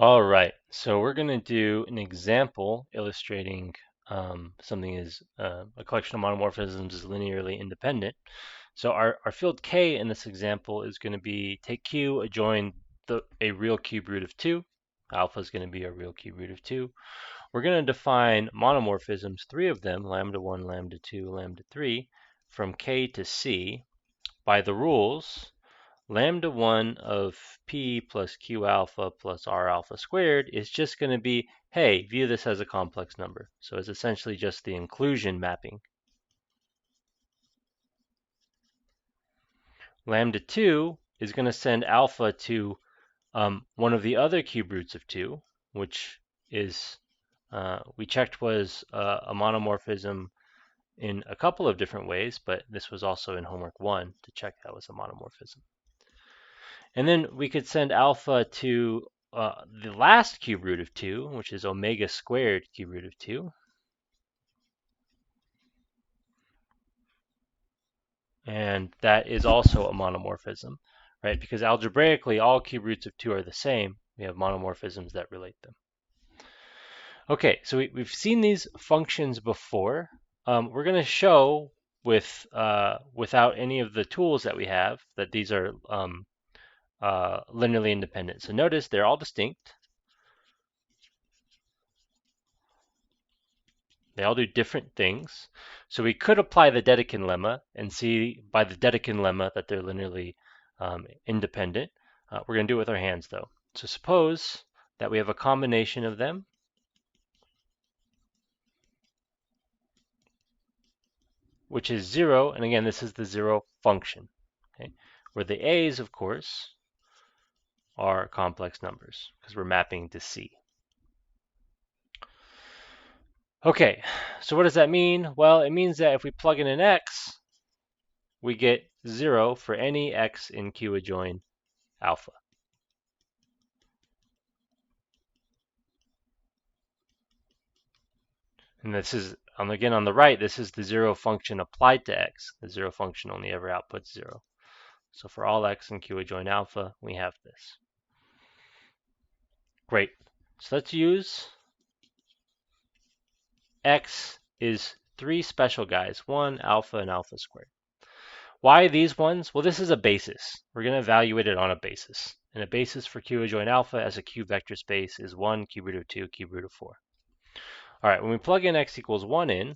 All right, so we're going to do an example illustrating something is a collection of monomorphisms is linearly independent. So our field K in this example is going to be take Q, adjoin a real cube root of 2. Alpha is going to be a real cube root of 2. We're going to define monomorphisms, 3 of them, lambda 1, lambda 2, lambda 3, from K to C by the rules lambda 1 of p plus q alpha plus r alpha squared is just going to be, hey, view this as a complex number. So it's essentially just the inclusion mapping. Lambda 2 is going to send alpha to one of the other cube roots of 2, which is, we checked was a monomorphism in a couple of different ways, but this was also in homework 1 to check that was a monomorphism. And then we could send alpha to the last cube root of 2, which is omega squared cube root of 2. And that is also a monomorphism, right? Because algebraically, all cube roots of 2 are the same. We have monomorphisms that relate them. Okay, so we've seen these functions before. We're going to show without any of the tools that we have that these are linearly independent. So notice they're all distinct. They all do different things. So we could apply the Dedekind lemma and see by the Dedekind lemma that they're linearly independent. We're going to do it with our hands though. So suppose that we have a combination of them. Which is 0, and again, this is the 0 function, okay? Where the a's, of course, are complex numbers because we're mapping to C. Okay, so what does that mean? Well, it means that if we plug in an x, we get 0 for any x in Q adjoin alpha. And this is, again, on the right, this is the 0 function applied to x. The 0 function only ever outputs 0. So for all x in Q adjoin alpha, we have this. Great. So let's use x is 3 special guys, 1, alpha, and alpha squared. Why these ones? Well, this is a basis. We're going to evaluate it on a basis. And a basis for Q adjoin alpha as a cube vector space is 1, cube root of 2, cube root of 4. All right, when we plug in x equals 1 in,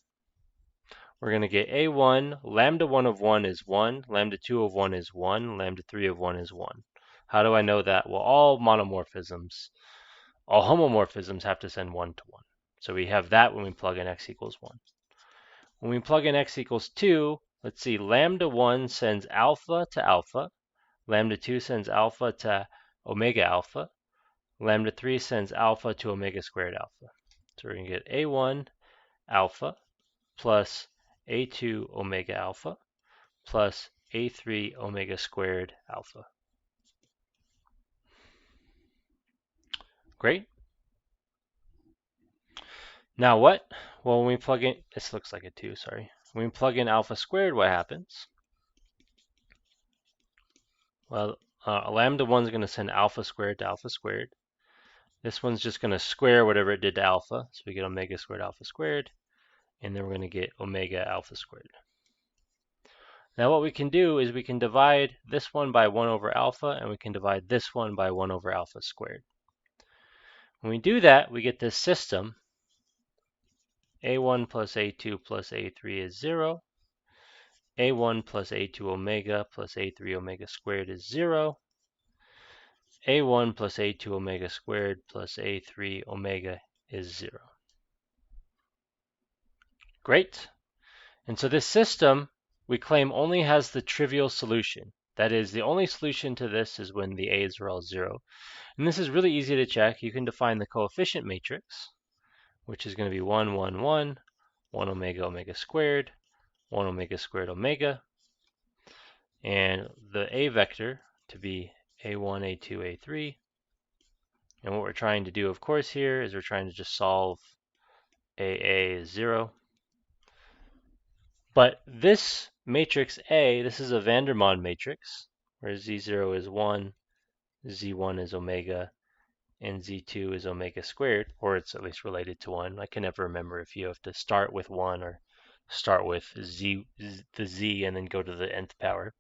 we're going to get a1, lambda 1 of 1 is 1, lambda 2 of 1 is 1, lambda 3 of 1 is 1. How do I know that? Well, all homomorphisms have to send 1 to 1. So we have that when we plug in x equals 1. When we plug in x equals 2, let's see, lambda 1 sends alpha to alpha, lambda 2 sends alpha to omega alpha, lambda 3 sends alpha to omega squared alpha. So we're going to get a1 alpha plus a2 omega alpha plus a3 omega squared alpha. Great. Now what? Well, when we plug in, this looks like a 2, sorry. When we plug in alpha squared, what happens? Well, lambda 1 is going to send alpha squared to alpha squared. This one's just going to square whatever it did to alpha. So we get omega squared alpha squared. And then we're going to get omega alpha squared. Now what we can do is we can divide this one by 1 over alpha, and we can divide this one by 1 over alpha squared. When we do that, we get this system. a1 plus a2 plus a3 is 0. a1 plus a2 omega plus a3 omega squared is 0. a1 plus a2 omega squared plus a3 omega is 0. Great. And so this system, we claim, only has the trivial solution. That is, the only solution to this is when the a's are all 0. And this is really easy to check. You can define the coefficient matrix, which is going to be 1, 1, 1, 1 omega omega squared, 1 omega squared omega, and the a vector to be a1, a2, a3. And what we're trying to do, of course, here is we're trying to just solve AA is 0. But this matrix A, this is a Vandermonde matrix, where Z0 is 1, Z1 is omega, and z2 is omega squared, or it's at least related to 1. I can never remember if you have to start with 1 or start with the z and then go to the nth power.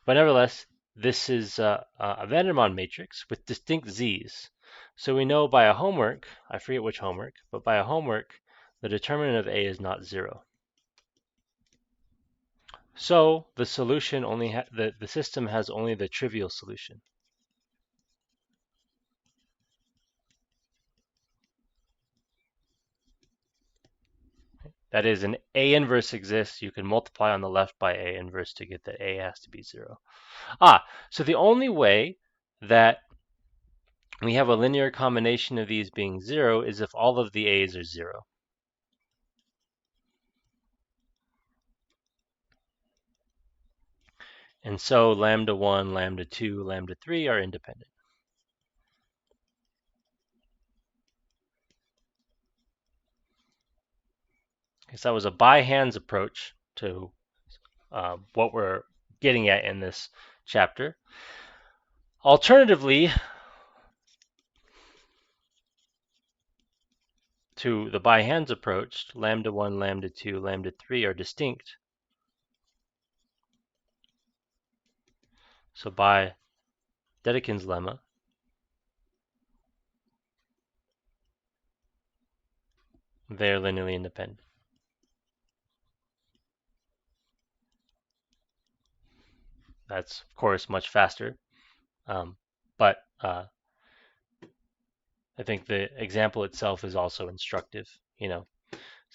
But nevertheless, this is a van der Waals matrix with distinct z's. So we know by a homework, I forget which homework, but by a homework, the determinant of A is not 0. So the solution only the system has only the trivial solution. That is, an A inverse exists. You can multiply on the left by A inverse to get that A has to be 0. So the only way that we have a linear combination of these being 0 is if all of the A's are 0. And so lambda 1, lambda 2, lambda 3 are independent. So that was a by hands approach to what we're getting at in this chapter. Alternatively, to the by hands approach, lambda 1, lambda 2, lambda 3 are distinct. So by Dedekind's lemma, they're linearly independent. That's, of course, much faster. But I think the example itself is also instructive, So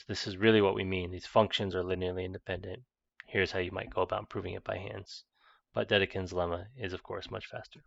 this is really what we mean. These functions are linearly independent. Here's how you might go about proving it by hands. But Dedekind's lemma is, of course, much faster.